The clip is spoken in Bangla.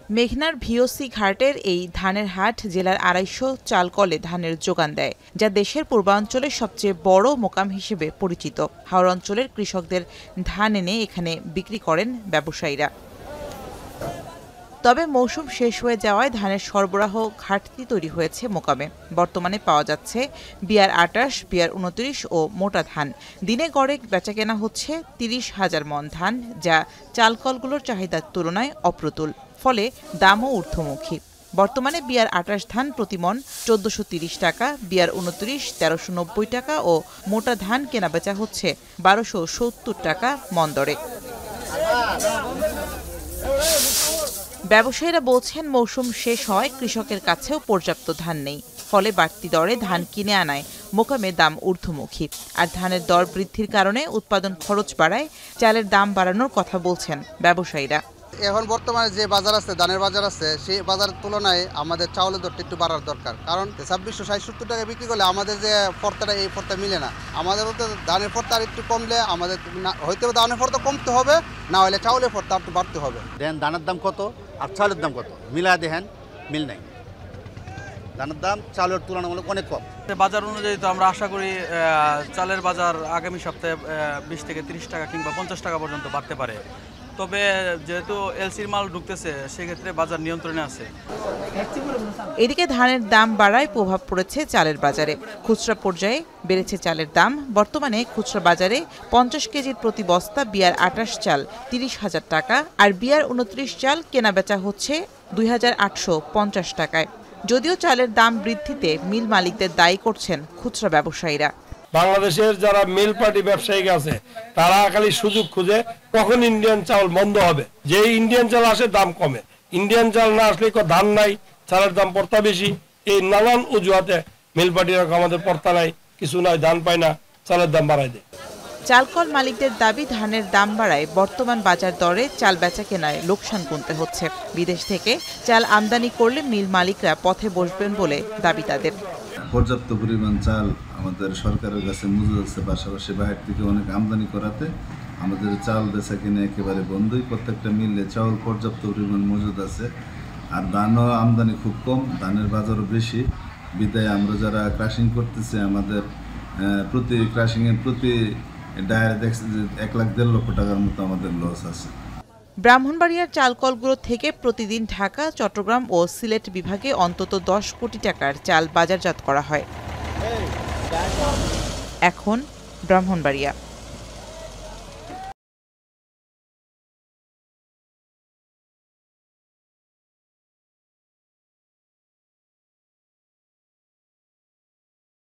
মেঘনার ভিওসি ঘাটের এই ধানের হাট জেলার ২৫০ চালকলে ধানের যোগান দেয়, যা দেশের পূর্বাঞ্চলের সবচেয়ে বড় মোকাম হিসেবে পরিচিত। হাওর অঞ্চলের কৃষকদের ধান এনে এখানে বিক্রি করেন ব্যবসায়ীরা। তবে মৌসুম শেষ হয়ে যাওয়ায় ধানের সরবরাহ ঘাটতি তৈরি হয়েছে মোকামে। বর্তমানে পাওয়া যাচ্ছে BR-২৮, BR-২৯ ও মোটা ধান। দিনে গড়ে বেচাকেনা হচ্ছে ৩০,০০০ মণ ধান, যা চালকলগুলোর চাহিদার তুলনায় অপ্রতুল। ফলে দামও ঊর্ধ্বমুখী। বর্তমানে BR-২৮ ধান প্রতিমণ ১৪৩০ টাকা, BR-২৯ ১৩৯০ টাকা ও মোটা ধান কেনাবেচা হচ্ছে ১২৭০ টাকা মণ দরে। ব্যবসায়ীরা বলছেন, মৌসুম শেষ হয় কৃষকের কাছেও পর্যাপ্ত ধান নেই। ফলে বাড়তি দরে ধান কিনে আনায় মোকামে দাম ঊর্ধ্বমুখী। আর ধানের দর বৃদ্ধির কারণে উৎপাদন খরচ বাড়ায় চালের দাম বাড়ানোর কথা বলছেন ব্যবসায়ীরা। এখন বর্তমানে যে বাজার আছে, ধানের বাজার আছে, সেই বাজারের তুলনায় আমাদের চাউলের দরটা একটু বাড়ার দরকার। কারণ ২৬৬০-৭০ টাকা বিক্রি করলে আমাদের যে পর্তাটা, এই পর্তা মিলে না। আমাদের বলতে ধানের পর্তা আর একটু কমলে আমাদের হয়তো ধানের পর্তা কমতে হবে, না হলে চাউলের পর্তা একটু বাড়তে হবে। দেখেন ধানের দাম কত আর চাউলের দাম কত, মিলা দেখেন মিল নাই। ধানের দাম চাউলের তুলনামূলক অনেক কম। বাজার অনুযায়ী তো আমরা আশা করি চালের বাজার আগামী সপ্তাহে ২০ থেকে ৩০ টাকা কিংবা ৫০ টাকা পর্যন্ত বাড়তে পারে। তবে যেহেতু এলসির মাল ঢুকতেছে, সেক্ষেত্রে বাজার নিয়ন্ত্রণে আছে। এদিকে ধানের দাম বাড়ায় প্রভাব পড়েছে চালের বাজারে। খুচরা পর্যায়ে বেড়েছে চালের দাম। বর্তমানে খুচরা বাজারে ৫০ কেজির প্রতি বস্তা BR-২৮ চাল ৩০,০০০ টাকা আর BR-২৯ চাল কেনাবেচা হচ্ছে ২,৮৫০ টাকায়। যদিও চালের দাম বৃদ্ধিতে মিল মালিকদের দায়ী করছেন খুচরা ব্যবসায়ীরা। বাংলাদেশের যারা মিল পার্টি ব্যবসায়ী আছে, তারা খালি সুযোগ খুঁজে কখন ইন্ডিয়ান চাল বন্ধ হবে। যে ইন্ডিয়ান চাল আসে দাম কমে, ইন্ডিয়ান চাল না আসলে ধান নাই, চালের দাম পড়তা বেশি। এই নানান অজুহাতে মিল পার্টিরা আমাদের পড়তা নাই, কিছু নাই, ধান পায় না, চালের দাম বাড়ায় দেয়। চালকল মালিকদের দাবি, ধানের দাম বাড়ায় বর্তমান বাজার দরে চাল বেচা কেনায় লোকসান গুনতে হচ্ছে। বিদেশ থেকে চাল আমদানি করলে মিল মালিকরা পথে বসবেন বলে দাবি তাদের। পর্যাপ্ত পরিমাণ চাল আমাদের সরকারের কাছে মজুদ আছে, পাশাপাশি বাইরে থেকে অনেক আমদানি করাতে আমাদের চাল বেচা কিনে একেবারে বন্ধই। প্রত্যেকটা মিলে চাউল পর্যাপ্ত পরিমাণ মজুদ আছে, আর ধানও আমদানি খুব কম, ধানের বাজারও বেশি। বিদায় আমরা যারা ক্রাশিং করতেছি, আমাদের প্রতি ক্রাশিংয়ের প্রতি ডায়ারে দেখছি যে ১,১,৫ লক্ষ টাকার মতো আমাদের লস আছে। ব্রাহ্মণবাড়িয়ার চালকলগুলো থেকে প্রতিদিন ঢাকা, চট্টগ্রাম ও সিলেট বিভাগে অন্তত ১০ কোটি টাকার চাল বাজারজাত করা হয়। এখন ব্রাহ্মণবাড়িয়া।